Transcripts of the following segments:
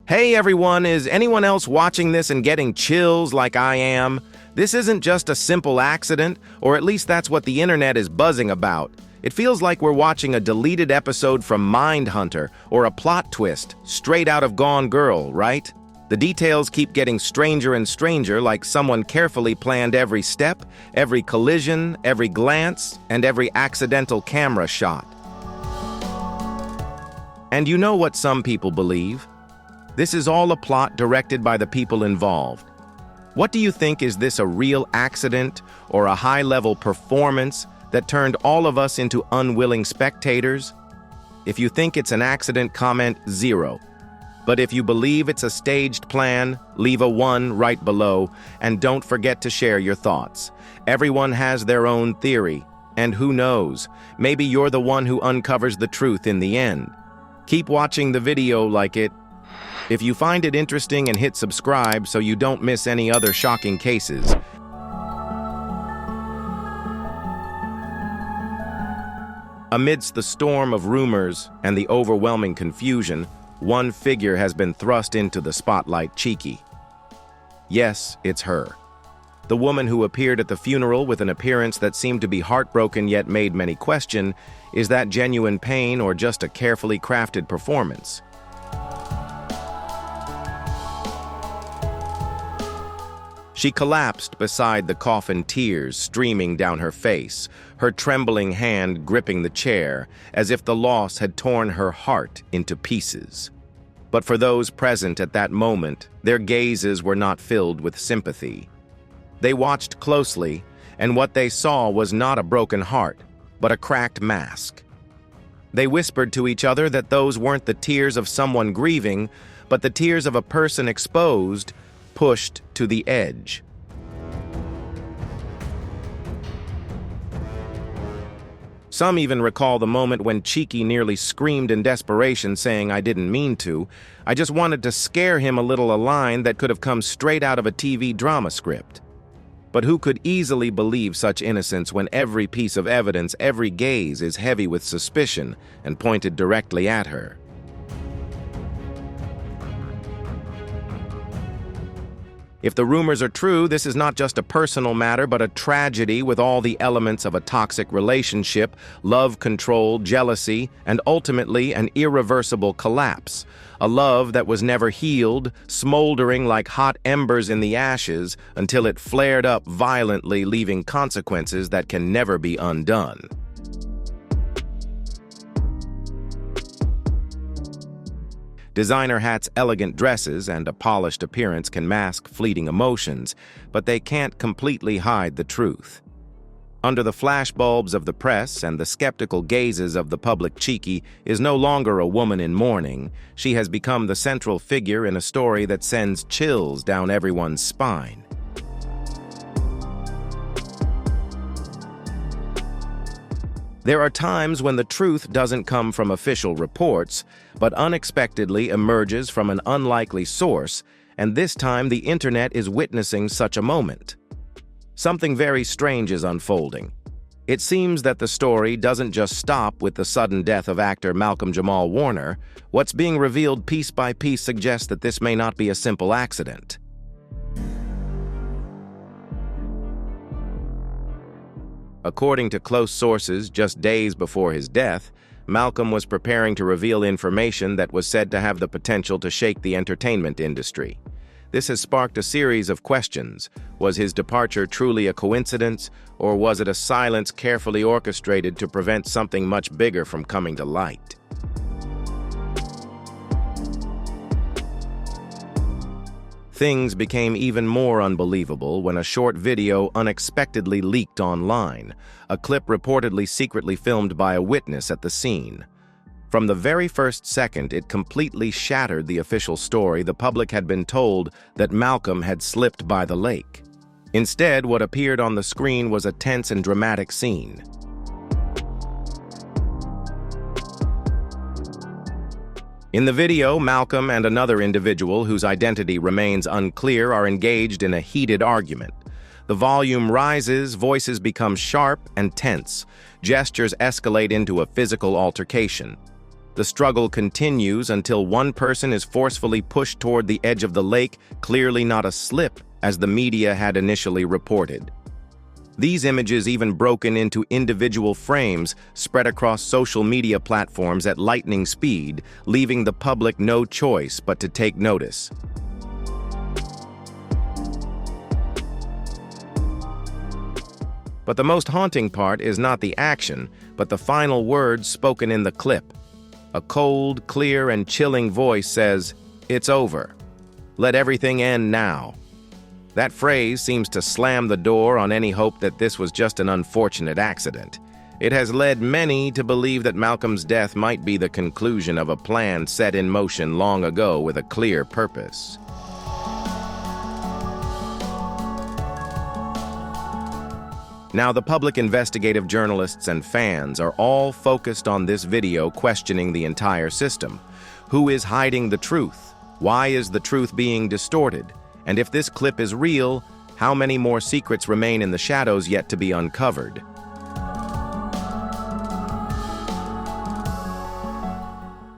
Hey everyone, is anyone else watching this and getting chills like I am? This isn't just a simple accident, or at least that's what the internet is buzzing about. It feels like we're watching a deleted episode from Mindhunter or a plot twist straight out of Gone Girl, right? The details keep getting stranger and stranger, like someone carefully planned every step, every collision, every glance, and every accidental camera shot. And you know what some people believe? This is all a plot directed by the people involved. What do you think? Is this a real accident or a high-level performance that turned all of us into unwilling spectators? If you think it's an accident, comment 0. But if you believe it's a staged plan, leave a 1 right below, and don't forget to share your thoughts. Everyone has their own theory, and who knows, maybe you're the one who uncovers the truth in the end. Keep watching the video, like it. If you find it interesting, and hit subscribe so you don't miss any other shocking cases. Amidst the storm of rumors and the overwhelming confusion, one figure has been thrust into the spotlight. Cheeky. Yes, it's her. The woman who appeared at the funeral with an appearance that seemed to be heartbroken yet made many question, is that genuine pain or just a carefully crafted performance? She collapsed beside the coffin, tears streaming down her face, her trembling hand gripping the chair, as if the loss had torn her heart into pieces. But for those present at that moment, their gazes were not filled with sympathy. They watched closely, and what they saw was not a broken heart, but a cracked mask. They whispered to each other that those weren't the tears of someone grieving, but the tears of a person exposed, pushed to the edge. Some even recall the moment when Cheeky nearly screamed in desperation, saying, "I didn't mean to. I just wanted to scare him a little," a line that could have come straight out of a TV drama script. But who could easily believe such innocence when every piece of evidence, every gaze is heavy with suspicion and pointed directly at her? If the rumors are true, this is not just a personal matter, but a tragedy with all the elements of a toxic relationship, love, control, jealousy, and ultimately an irreversible collapse. A love that was never healed, smoldering like hot embers in the ashes until it flared up violently, leaving consequences that can never be undone. Designer hats, elegant dresses, and a polished appearance can mask fleeting emotions, but they can't completely hide the truth. Under the flashbulbs of the press and the skeptical gazes of the public, Cheeky is no longer a woman in mourning. She has become the central figure in a story that sends chills down everyone's spine. There are times when the truth doesn't come from official reports, but unexpectedly emerges from an unlikely source, and this time the internet is witnessing such a moment. Something very strange is unfolding. It seems that the story doesn't just stop with the sudden death of actor Malcolm-Jamal Warner. What's being revealed piece by piece suggests that this may not be a simple accident. According to close sources, just days before his death, Malcolm was preparing to reveal information that was said to have the potential to shake the entertainment industry. This has sparked a series of questions. Was his departure truly a coincidence, or was it a silence carefully orchestrated to prevent something much bigger from coming to light? Things became even more unbelievable when a short video unexpectedly leaked online, a clip reportedly secretly filmed by a witness at the scene. From the very first second, it completely shattered the official story. The public had been told that Malcolm had slipped by the lake. Instead, what appeared on the screen was a tense and dramatic scene. In the video, Malcolm and another individual whose identity remains unclear are engaged in a heated argument. The volume rises, voices become sharp and tense. Gestures escalate into a physical altercation. The struggle continues until one person is forcefully pushed toward the edge of the lake, clearly not a slip, as the media had initially reported. These images, even broken into individual frames, spread across social media platforms at lightning speed, leaving the public no choice but to take notice. But the most haunting part is not the action, but the final words spoken in the clip. A cold, clear, and chilling voice says, "It's over. Let everything end now." That phrase seems to slam the door on any hope that this was just an unfortunate accident. It has led many to believe that Malcolm's death might be the conclusion of a plan set in motion long ago with a clear purpose. Now, the public investigative journalists and fans are all focused on this video, questioning the entire system. Who is hiding the truth? Why is the truth being distorted? And if this clip is real, how many more secrets remain in the shadows yet to be uncovered?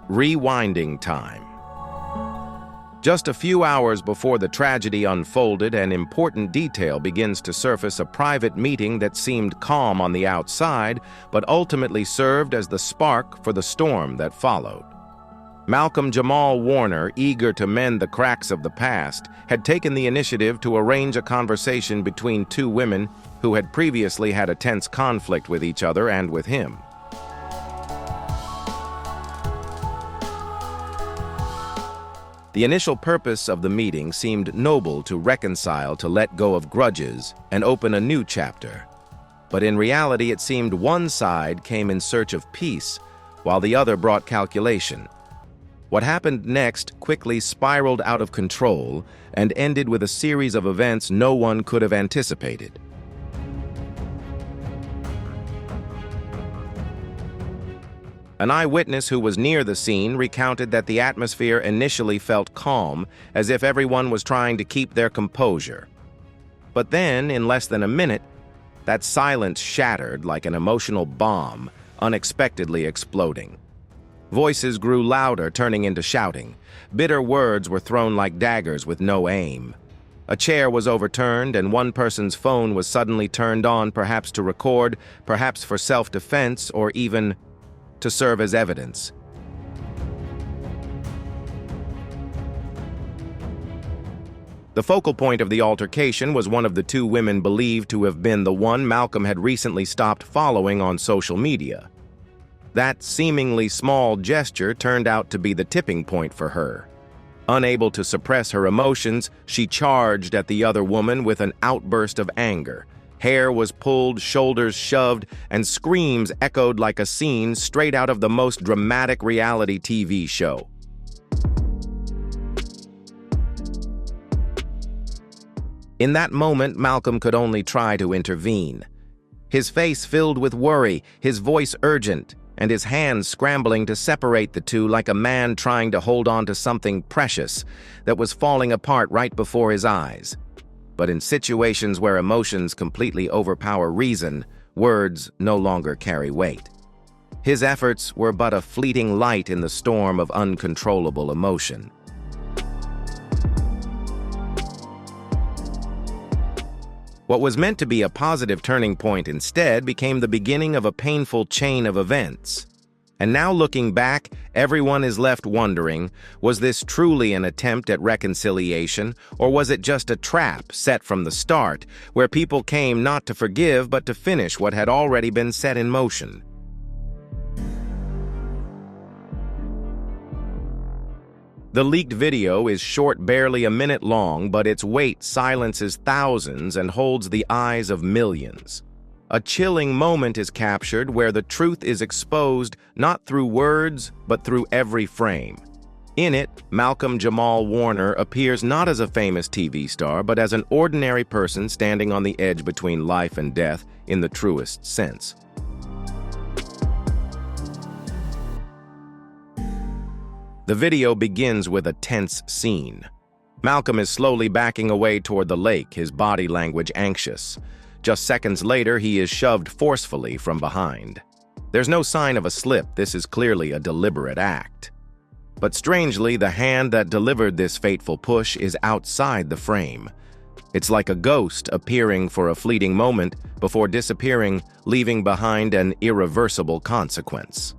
Rewinding time. Just a few hours before the tragedy unfolded, an important detail begins to surface: a private meeting that seemed calm on the outside, but ultimately served as the spark for the storm that followed. Malcolm-Jamal Warner, eager to mend the cracks of the past, had taken the initiative to arrange a conversation between two women who had previously had a tense conflict with each other and with him. The initial purpose of the meeting seemed noble: to reconcile, to let go of grudges, and open a new chapter. But in reality, it seemed one side came in search of peace, while the other brought calculation. What happened next quickly spiraled out of control and ended with a series of events no one could have anticipated. An eyewitness who was near the scene recounted that the atmosphere initially felt calm, as if everyone was trying to keep their composure. But then, in less than a minute, that silence shattered like an emotional bomb, unexpectedly exploding. Voices grew louder, turning into shouting. Bitter words were thrown like daggers with no aim. A chair was overturned, and one person's phone was suddenly turned on, perhaps to record, perhaps for self-defense, or even to serve as evidence. The focal point of the altercation was one of the two women believed to have been the one Malcolm had recently stopped following on social media. That seemingly small gesture turned out to be the tipping point for her. Unable to suppress her emotions, she charged at the other woman with an outburst of anger. Hair was pulled, shoulders shoved, and screams echoed like a scene straight out of the most dramatic reality TV show. In that moment, Malcolm could only try to intervene. His face filled with worry, his voice urgent, and his hands scrambling to separate the two, like a man trying to hold on to something precious that was falling apart right before his eyes. But in situations where emotions completely overpower reason, words no longer carry weight. His efforts were but a fleeting light in the storm of uncontrollable emotion. What was meant to be a positive turning point instead became the beginning of a painful chain of events. And now, looking back, everyone is left wondering, was this truly an attempt at reconciliation, or was it just a trap set from the start, where people came not to forgive but to finish what had already been set in motion? The leaked video is short, barely a minute long, but its weight silences thousands and holds the eyes of millions. A chilling moment is captured where the truth is exposed not through words, but through every frame. In it, Malcolm-Jamal Warner appears not as a famous TV star, but as an ordinary person standing on the edge between life and death in the truest sense. The video begins with a tense scene. Malcolm is slowly backing away toward the lake, his body language anxious. Just seconds later, he is shoved forcefully from behind. There's no sign of a slip. This is clearly a deliberate act. But strangely, the hand that delivered this fateful push is outside the frame. It's like a ghost appearing for a fleeting moment before disappearing, leaving behind an irreversible consequence.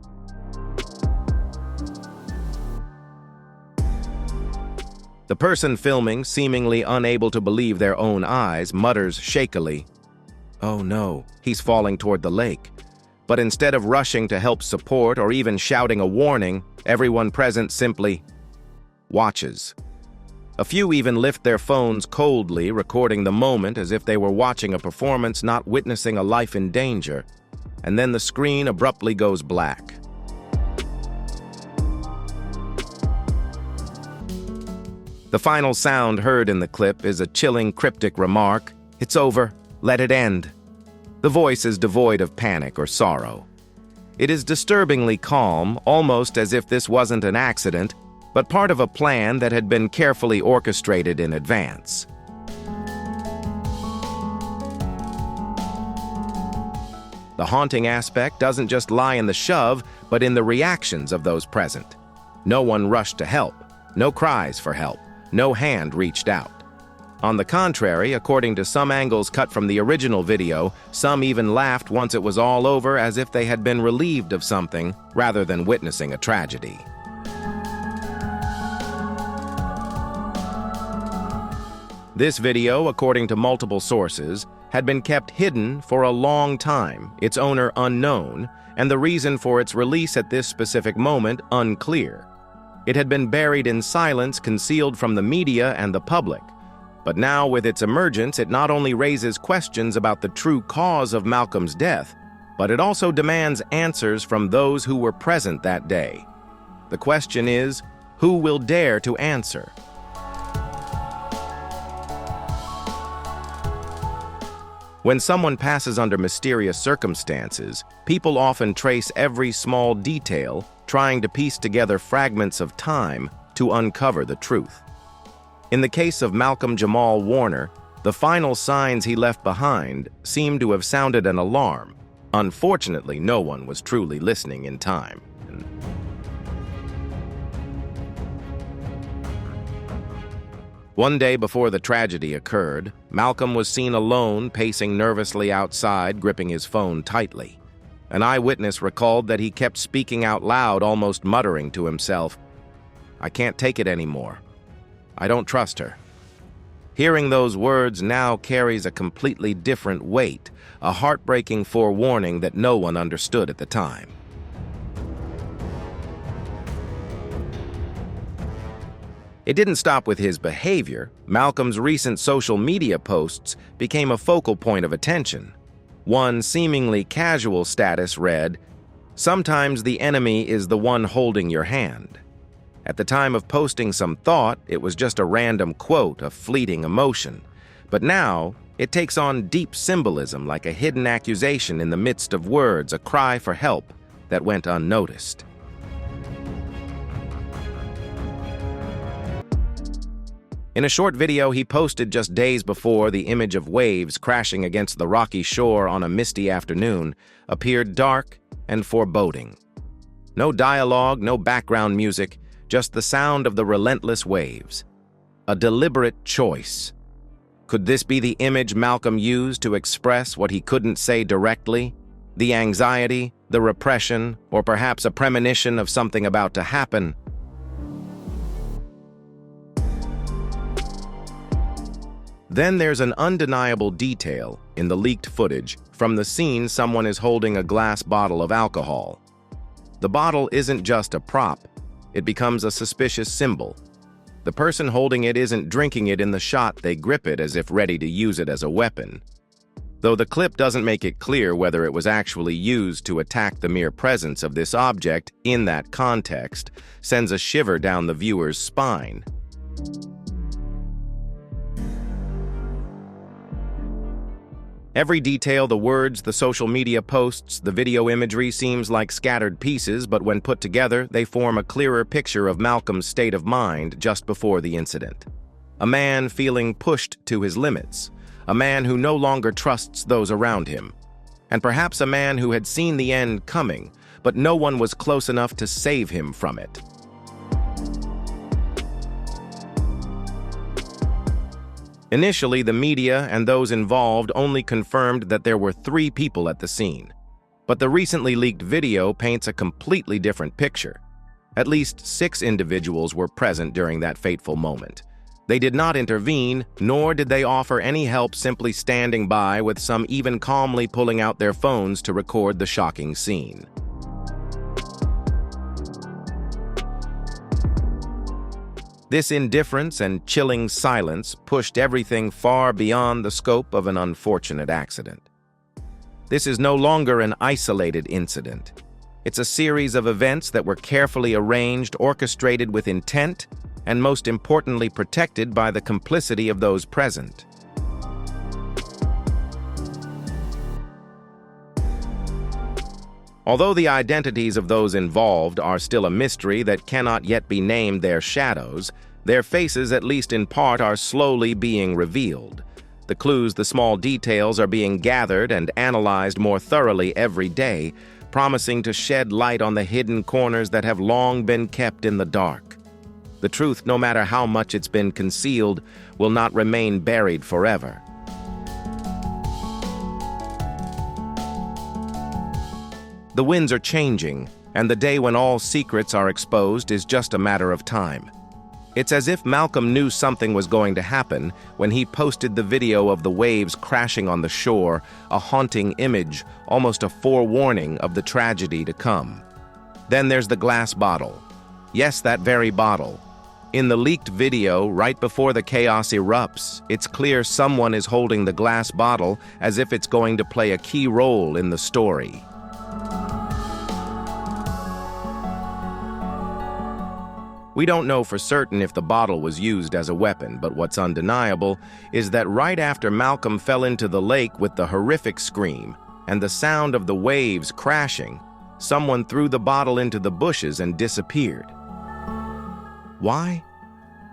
The person filming, seemingly unable to believe their own eyes, mutters shakily, "Oh no, he's falling toward the lake." But instead of rushing to help support or even shouting a warning, everyone present simply watches. A few even lift their phones coldly, recording the moment as if they were watching a performance, not witnessing a life in danger. And then the screen abruptly goes black. The final sound heard in the clip is a chilling, cryptic remark, "It's over, let it end." The voice is devoid of panic or sorrow. It is disturbingly calm, almost as if this wasn't an accident, but part of a plan that had been carefully orchestrated in advance. The haunting aspect doesn't just lie in the shove, but in the reactions of those present. No one rushed to help, no cries for help, no hand reached out. On the contrary, according to some angles cut from the original video, some even laughed once it was all over, as if they had been relieved of something rather than witnessing a tragedy. This video, according to multiple sources, had been kept hidden for a long time, its owner unknown, and the reason for its release at this specific moment unclear. It had been buried in silence, concealed from the media and the public. But now, with its emergence, it not only raises questions about the true cause of Malcolm's death, but it also demands answers from those who were present that day. The question is, who will dare to answer? When someone passes under mysterious circumstances, people often trace every small detail, trying to piece together fragments of time to uncover the truth. In the case of Malcolm-Jamal Warner, the final signs he left behind seemed to have sounded an alarm. Unfortunately, no one was truly listening in time. One day before the tragedy occurred, Malcolm was seen alone, pacing nervously outside, gripping his phone tightly. An eyewitness recalled that he kept speaking out loud, almost muttering to himself, "I can't take it anymore. I don't trust her." Hearing those words now carries a completely different weight, a heartbreaking forewarning that no one understood at the time. It didn't stop with his behavior. Malcolm's recent social media posts became a focal point of attention. One seemingly casual status read, "Sometimes the enemy is the one holding your hand." At the time of posting some thought, it was just a random quote, a fleeting emotion. But now, it takes on deep symbolism, like a hidden accusation in the midst of words, a cry for help that went unnoticed. In a short video he posted just days before, the image of waves crashing against the rocky shore on a misty afternoon appeared dark and foreboding. No dialogue, no background music, just the sound of the relentless waves. A deliberate choice. Could this be the image Malcolm used to express what he couldn't say directly? The anxiety, the repression, or perhaps a premonition of something about to happen? Then there's an undeniable detail in the leaked footage. From the scene, someone is holding a glass bottle of alcohol. The bottle isn't just a prop. It becomes a suspicious symbol. The person holding it isn't drinking it in the shot, they grip it as if ready to use it as a weapon. Though the clip doesn't make it clear whether it was actually used to attack, the mere presence of this object in that context sends a shiver down the viewer's spine. Every detail, the words, the social media posts, the video imagery seems like scattered pieces, but when put together, they form a clearer picture of Malcolm's state of mind just before the incident. A man feeling pushed to his limits. A man who no longer trusts those around him. and perhaps a man who had seen the end coming, but no one was close enough to save him from it. Initially, the media and those involved only confirmed that there were 3 people at the scene. But the recently leaked video paints a completely different picture. At least 6 individuals were present during that fateful moment. They did not intervene, nor did they offer any help, simply standing by, with some even calmly pulling out their phones to record the shocking scene. This indifference and chilling silence pushed everything far beyond the scope of an unfortunate accident. This is no longer an isolated incident. It's a series of events that were carefully arranged, orchestrated with intent, and most importantly protected by the complicity of those present. Although the identities of those involved are still a mystery that cannot yet be named their shadows, their faces, at least in part, are slowly being revealed. The clues, the small details, are being gathered and analyzed more thoroughly every day, promising to shed light on the hidden corners that have long been kept in the dark. The truth, no matter how much it's been concealed, will not remain buried forever. The winds are changing, and the day when all secrets are exposed is just a matter of time. It's as if Malcolm knew something was going to happen when he posted the video of the waves crashing on the shore, a haunting image, almost a forewarning of the tragedy to come. Then there's the glass bottle. Yes, that very bottle. In the leaked video, right before the chaos erupts, it's clear someone is holding the glass bottle as if it's going to play a key role in the story. We don't know for certain if the bottle was used as a weapon, but what's undeniable is that right after Malcolm fell into the lake with the horrific scream and the sound of the waves crashing, someone threw the bottle into the bushes and disappeared. Why?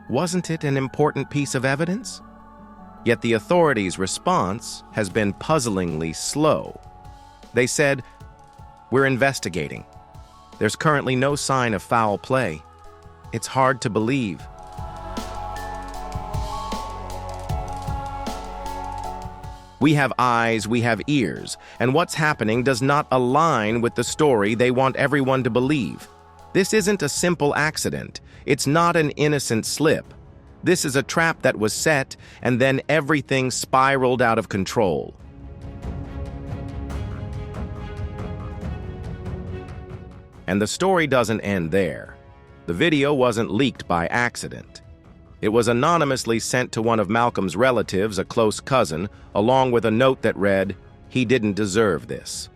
Wasn't it an important piece of evidence? Yet the authorities' response has been puzzlingly slow. They said, "We're investigating. There's currently no sign of foul play." It's hard to believe. We have eyes, we have ears, and what's happening does not align with the story they want everyone to believe. This isn't a simple accident. It's not an innocent slip. This is a trap that was set, and then everything spiraled out of control. And the story doesn't end there. The video wasn't leaked by accident. It was anonymously sent to one of Malcolm's relatives, a close cousin, along with a note that read, "He didn't deserve this."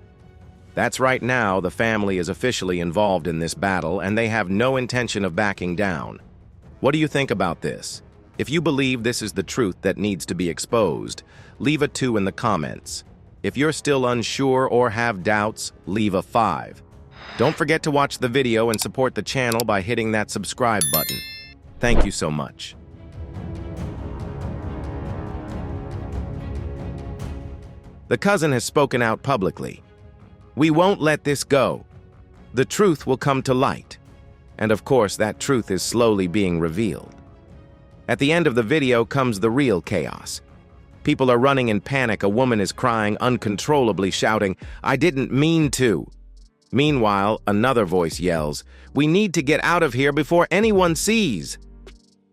That's right. Now the family is officially involved in this battle, and they have no intention of backing down. What do you think about this? If you believe this is the truth that needs to be exposed, leave a 2 in the comments. If you're still unsure or have doubts, leave a 5. Don't forget to watch the video and support the channel by hitting that subscribe button. Thank you so much. The cousin has spoken out publicly. "We won't let this go. The truth will come to light." And of course, that truth is slowly being revealed. At the end of the video comes the real chaos. People are running in panic. A woman is crying uncontrollably, shouting, "I didn't mean to." Meanwhile, another voice yells, "We need to get out of here before anyone sees."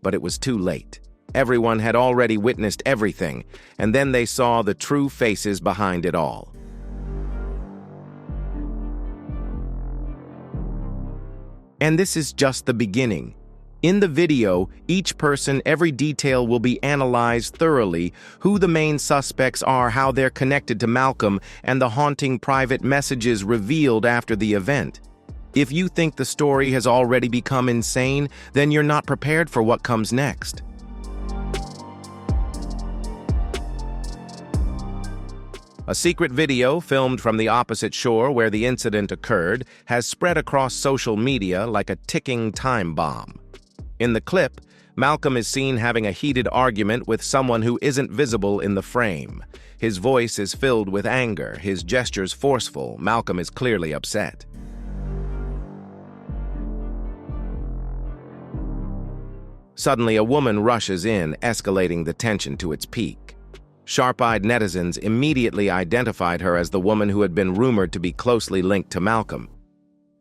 But it was too late. Everyone had already witnessed everything, and then they saw the true faces behind it all. And this is just the beginning. In the video, each person, every detail will be analyzed thoroughly: who the main suspects are, how they're connected to Malcolm, and the haunting private messages revealed after the event. If you think the story has already become insane, then you're not prepared for what comes next. A secret video filmed from the opposite shore where the incident occurred has spread across social media like a ticking time bomb. In the clip, Malcolm is seen having a heated argument with someone who isn't visible in the frame. His voice is filled with anger, his gestures forceful. Malcolm is clearly upset. Suddenly, a woman rushes in, escalating the tension to its peak. Sharp-eyed netizens immediately identified her as the woman who had been rumored to be closely linked to Malcolm.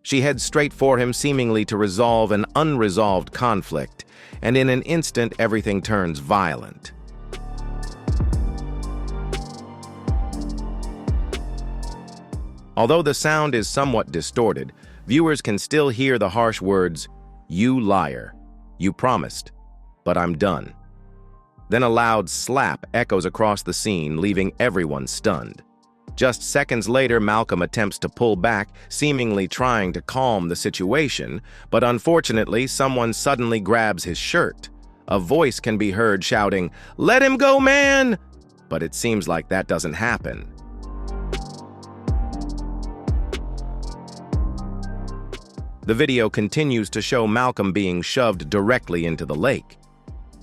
She heads straight for him, seemingly to resolve an unresolved conflict, and in an instant, everything turns violent. Although the sound is somewhat distorted, viewers can still hear the harsh words, "You liar. You promised, but I'm done." Then a loud slap echoes across the scene, leaving everyone stunned. Just seconds later, Malcolm attempts to pull back, seemingly trying to calm the situation, but unfortunately, someone suddenly grabs his shirt. A voice can be heard shouting, "Let him go, man!" But it seems like that doesn't happen. The video continues to show Malcolm being shoved directly into the lake.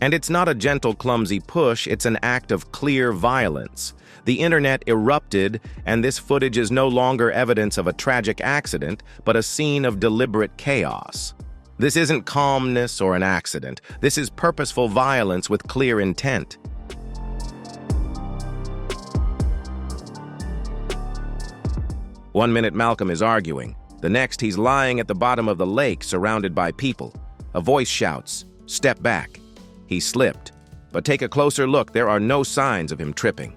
And it's not a gentle, clumsy push, it's an act of clear violence. The internet erupted, and this footage is no longer evidence of a tragic accident, but a scene of deliberate chaos. This isn't calmness or an accident. This is purposeful violence with clear intent. One minute Malcolm is arguing. The next, he's lying at the bottom of the lake, surrounded by people. A voice shouts, "Step back." He slipped, but take a closer look, there are no signs of him tripping.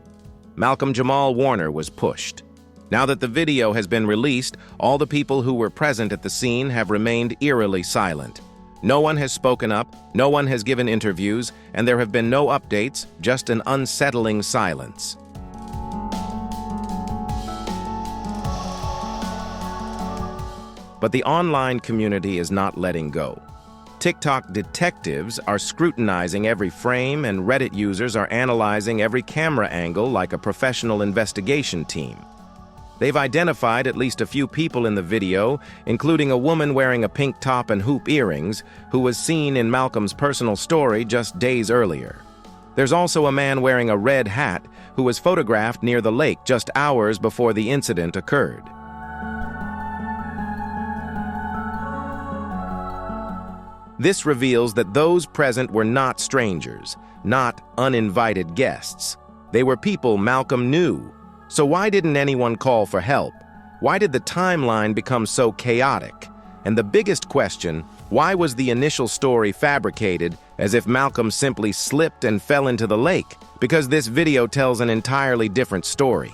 Malcolm-Jamal Warner was pushed. Now that the video has been released, all the people who were present at the scene have remained eerily silent. No one has spoken up, no one has given interviews, and there have been no updates, just an unsettling silence. But the online community is not letting go. TikTok detectives are scrutinizing every frame, and Reddit users are analyzing every camera angle like a professional investigation team. They've identified at least a few people in the video, including a woman wearing a pink top and hoop earrings, who was seen in Malcolm's personal story just days earlier. There's also a man wearing a red hat who was photographed near the lake just hours before the incident occurred. This reveals that those present were not strangers, not uninvited guests. They were people Malcolm knew. So why didn't anyone call for help? Why did the timeline become so chaotic? And the biggest question, why was the initial story fabricated as if Malcolm simply slipped and fell into the lake? Because this video tells an entirely different story.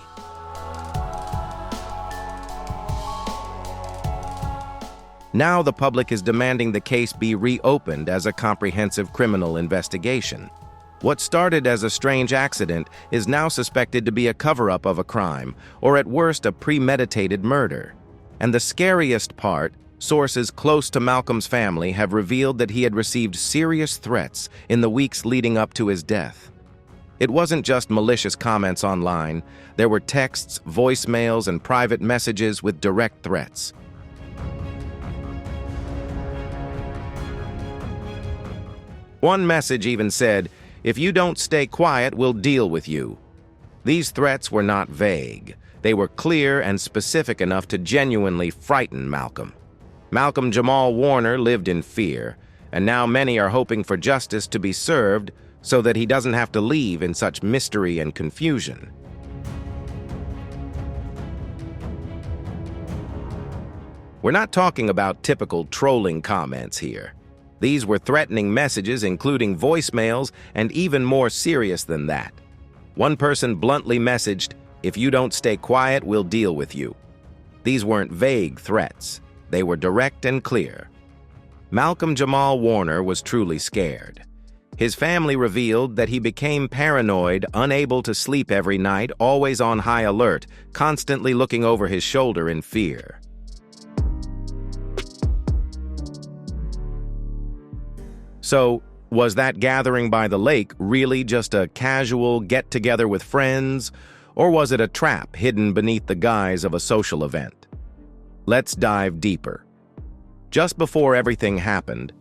Now the public is demanding the case be reopened as a comprehensive criminal investigation. What started as a strange accident is now suspected to be a cover-up of a crime, or at worst a premeditated murder. And the scariest part, sources close to Malcolm's family have revealed that he had received serious threats in the weeks leading up to his death. It wasn't just malicious comments online. There were texts, voicemails, and private messages with direct threats. One message even said, "If you don't stay quiet, we'll deal with you." These threats were not vague. They were clear and specific enough to genuinely frighten Malcolm. Malcolm-Jamal Warner lived in fear, and now many are hoping for justice to be served so that he doesn't have to leave in such mystery and confusion. We're not talking about typical trolling comments here. These were threatening messages, including voicemails, and even more serious than that. One person bluntly messaged, "If you don't stay quiet, we'll deal with you." These weren't vague threats. They were direct and clear. Malcolm-Jamal Warner was truly scared. His family revealed that he became paranoid, unable to sleep every night, always on high alert, constantly looking over his shoulder in fear. So, was that gathering by the lake really just a casual get-together with friends, or was it a trap hidden beneath the guise of a social event? Let's dive deeper. Just before everything happened,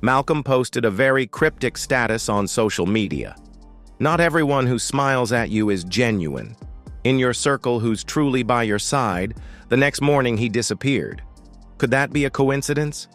Malcolm posted a very cryptic status on social media. "Not everyone who smiles at you is genuine. In your circle who's truly by your side." The next morning he disappeared. Could that be a coincidence?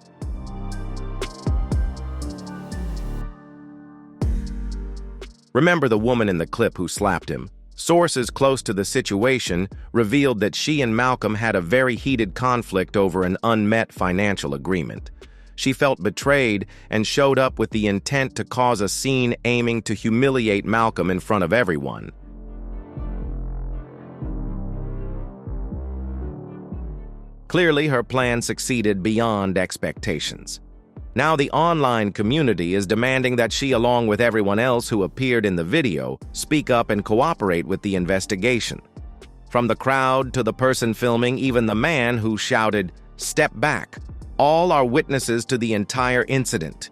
Remember the woman in the clip who slapped him? Sources close to the situation revealed that she and Malcolm had a very heated conflict over an unmet financial agreement. She felt betrayed and showed up with the intent to cause a scene aiming to humiliate Malcolm in front of everyone. Clearly, her plan succeeded beyond expectations. Now the online community is demanding that she, along with everyone else who appeared in the video, speak up and cooperate with the investigation. From the crowd to the person filming, even the man who shouted, "Step back," all are witnesses to the entire incident.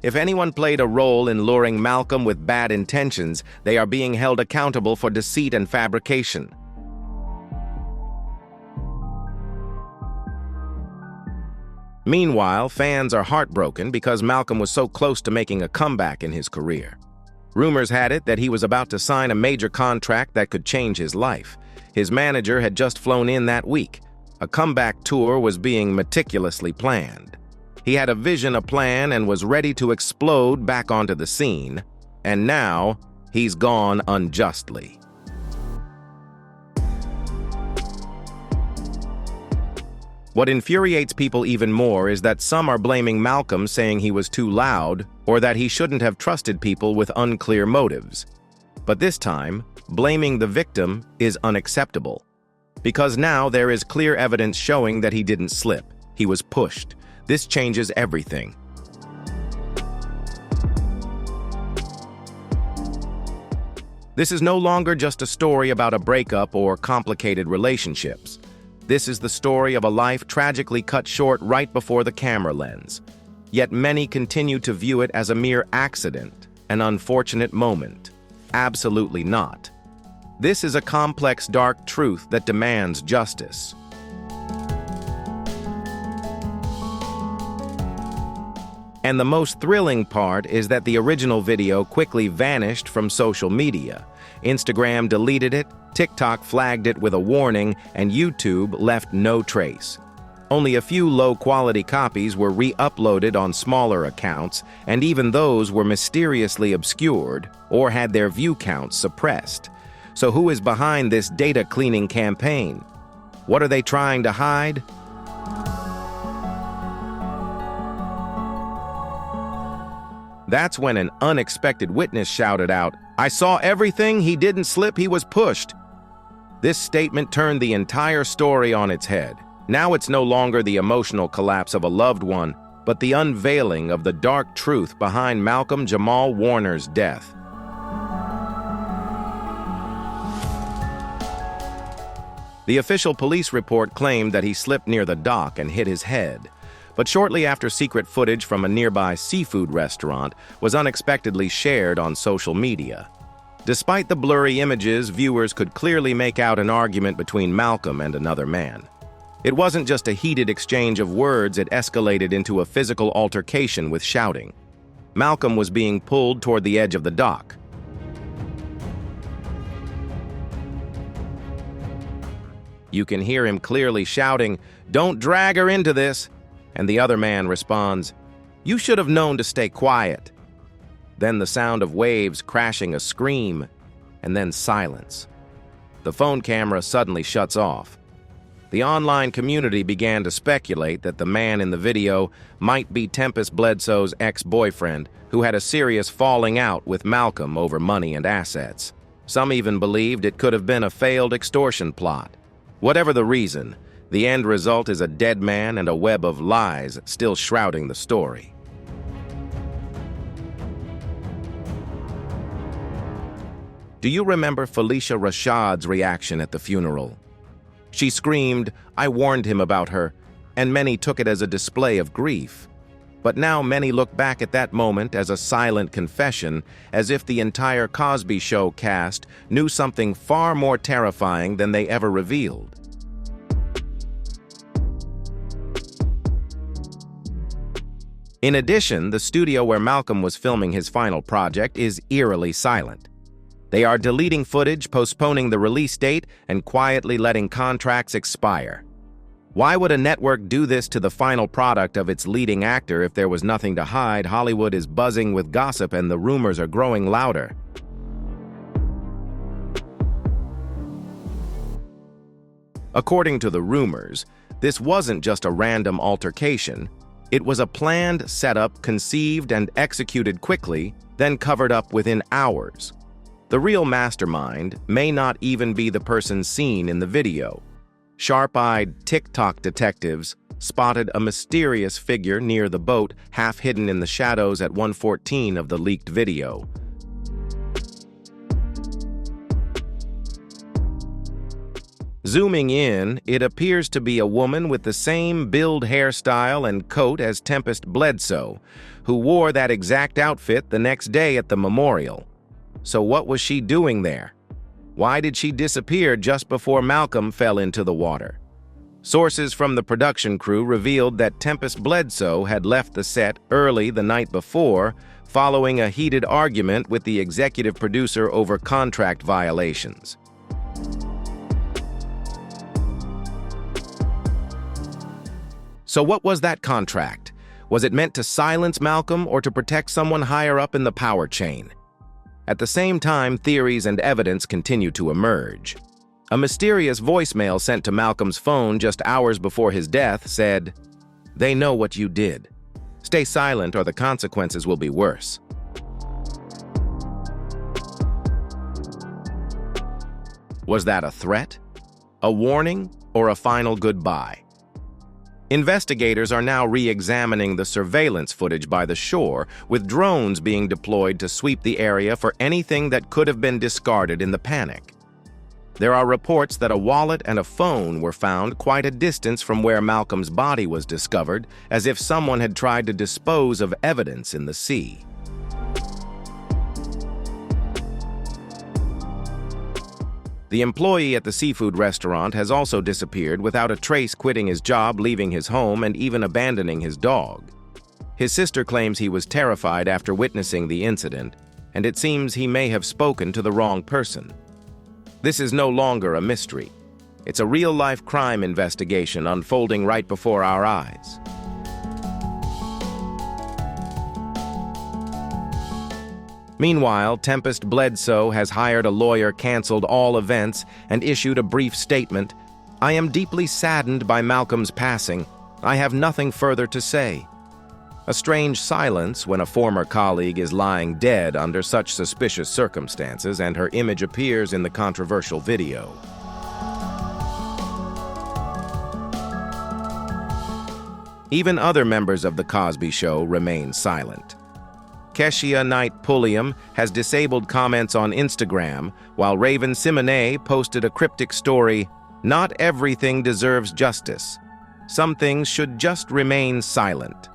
If anyone played a role in luring Malcolm with bad intentions, they are being held accountable for deceit and fabrication. Meanwhile, fans are heartbroken because Malcolm was so close to making a comeback in his career. Rumors had it that he was about to sign a major contract that could change his life. His manager had just flown in that week. A comeback tour was being meticulously planned. He had a vision, a plan, and was ready to explode back onto the scene. And now, he's gone unjustly. What infuriates people even more is that some are blaming Malcolm, saying he was too loud or that he shouldn't have trusted people with unclear motives. But this time, blaming the victim is unacceptable. Because now there is clear evidence showing that he didn't slip. He was pushed. This changes everything. This is no longer just a story about a breakup or complicated relationships. This is the story of a life tragically cut short right before the camera lens. Yet many continue to view it as a mere accident, an unfortunate moment. Absolutely not. This is a complex, dark truth that demands justice. And the most thrilling part is that the original video quickly vanished from social media. Instagram deleted it, TikTok flagged it with a warning, and YouTube left no trace. Only a few low-quality copies were re-uploaded on smaller accounts, and even those were mysteriously obscured or had their view counts suppressed. So who is behind this data cleaning campaign? What are they trying to hide? That's when an unexpected witness shouted out, "I saw everything, he didn't slip, he was pushed." This statement turned the entire story on its head. Now it's no longer the emotional collapse of a loved one, but the unveiling of the dark truth behind Malcolm-Jamal Warner's death. The official police report claimed that he slipped near the dock and hit his head. But shortly after, secret footage from a nearby seafood restaurant was unexpectedly shared on social media. Despite the blurry images, viewers could clearly make out an argument between Malcolm and another man. It wasn't just a heated exchange of words, it escalated into a physical altercation with shouting. Malcolm was being pulled toward the edge of the dock. You can hear him clearly shouting, "Don't drag her into this!" And the other man responds, "You should have known to stay quiet." Then the sound of waves crashing, a scream, and then silence. The phone camera suddenly shuts off. The online community began to speculate that the man in the video might be Tempest Bledsoe's ex-boyfriend, who had a serious falling out with Malcolm over money and assets. Some even believed it could have been a failed extortion plot. Whatever the reason, the end result is a dead man and a web of lies still shrouding the story. Do you remember Felicia Rashad's reaction at the funeral? She screamed, "I warned him about her," and many took it as a display of grief. But now many look back at that moment as a silent confession, as if the entire Cosby Show cast knew something far more terrifying than they ever revealed. In addition, the studio where Malcolm was filming his final project is eerily silent. They are deleting footage, postponing the release date, and quietly letting contracts expire. Why would a network do this to the final product of its leading actor if there was nothing to hide? Hollywood is buzzing with gossip and the rumors are growing louder. According to the rumors, this wasn't just a random altercation. It was a planned setup, conceived and executed quickly, then covered up within hours. The real mastermind may not even be the person seen in the video. Sharp-eyed TikTok detectives spotted a mysterious figure near the boat, half hidden in the shadows at 1:14 of the leaked video. Zooming in, it appears to be a woman with the same build, hairstyle, and coat as Tempest Bledsoe, who wore that exact outfit the next day at the memorial. So what was she doing there? Why did she disappear just before Malcolm fell into the water? Sources from the production crew revealed that Tempest Bledsoe had left the set early the night before, following a heated argument with the executive producer over contract violations. So what was that contract? Was it meant to silence Malcolm or to protect someone higher up in the power chain? At the same time, theories and evidence continue to emerge. A mysterious voicemail sent to Malcolm's phone just hours before his death said, "They know what you did. Stay silent or the consequences will be worse." Was that a threat, a warning, or a final goodbye? Investigators are now re-examining the surveillance footage by the shore, with drones being deployed to sweep the area for anything that could have been discarded in the panic. There are reports that a wallet and a phone were found quite a distance from where Malcolm's body was discovered, as if someone had tried to dispose of evidence in the sea. The employee at the seafood restaurant has also disappeared without a trace, quitting his job, leaving his home, and even abandoning his dog. His sister claims he was terrified after witnessing the incident, and it seems he may have spoken to the wrong person. This is no longer a mystery. It's a real-life crime investigation unfolding right before our eyes. Meanwhile, Tempest Bledsoe has hired a lawyer, canceled all events, and issued a brief statement. "I am deeply saddened by Malcolm's passing. I have nothing further to say." A strange silence when a former colleague is lying dead under such suspicious circumstances and her image appears in the controversial video. Even other members of The Cosby Show remain silent. Keshia Knight Pulliam has disabled comments on Instagram, while Raven Simonet posted a cryptic story, "Not everything deserves justice. Some things should just remain silent."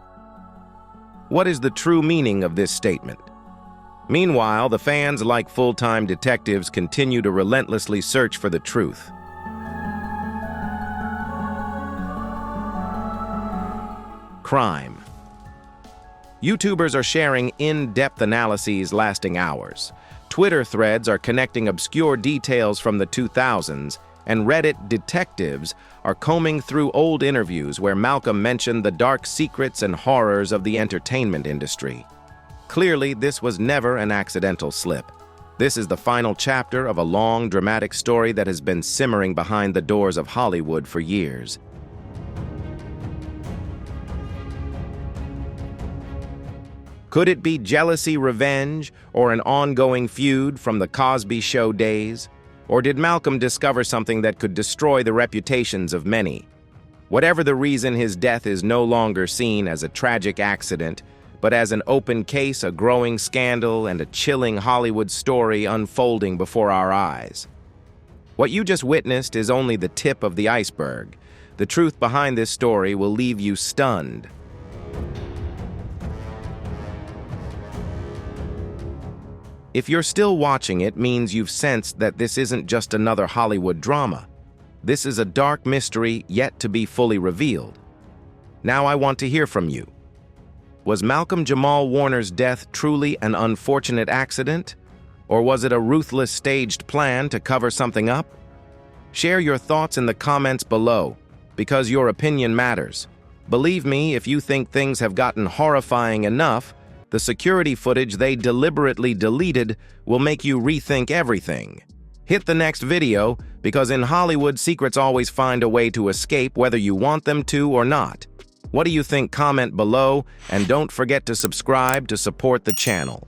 What is the true meaning of this statement? Meanwhile, the fans, like full-time detectives, continue to relentlessly search for the truth. Crime. YouTubers are sharing in-depth analyses lasting hours. Twitter threads are connecting obscure details from the 2000s, and Reddit detectives are combing through old interviews where Malcolm mentioned the dark secrets and horrors of the entertainment industry. Clearly, this was never an accidental slip. This is the final chapter of a long, dramatic story that has been simmering behind the doors of Hollywood for years. Could it be jealousy, revenge, or an ongoing feud from the Cosby Show days? Or did Malcolm discover something that could destroy the reputations of many? Whatever the reason, his death is no longer seen as a tragic accident, but as an open case, a growing scandal, and a chilling Hollywood story unfolding before our eyes. What you just witnessed is only the tip of the iceberg. The truth behind this story will leave you stunned. If you're still watching, it means you've sensed that this isn't just another Hollywood drama. This is a dark mystery yet to be fully revealed. Now I want to hear from you. Was Malcolm-Jamal Warner's death truly an unfortunate accident? Or was it a ruthless staged plan to cover something up? Share your thoughts in the comments below, because your opinion matters. Believe me, if you think things have gotten horrifying enough, the security footage they deliberately deleted will make you rethink everything. Hit the next video, because in Hollywood, secrets always find a way to escape whether you want them to or not. What do you think? Comment below, and don't forget to subscribe to support the channel.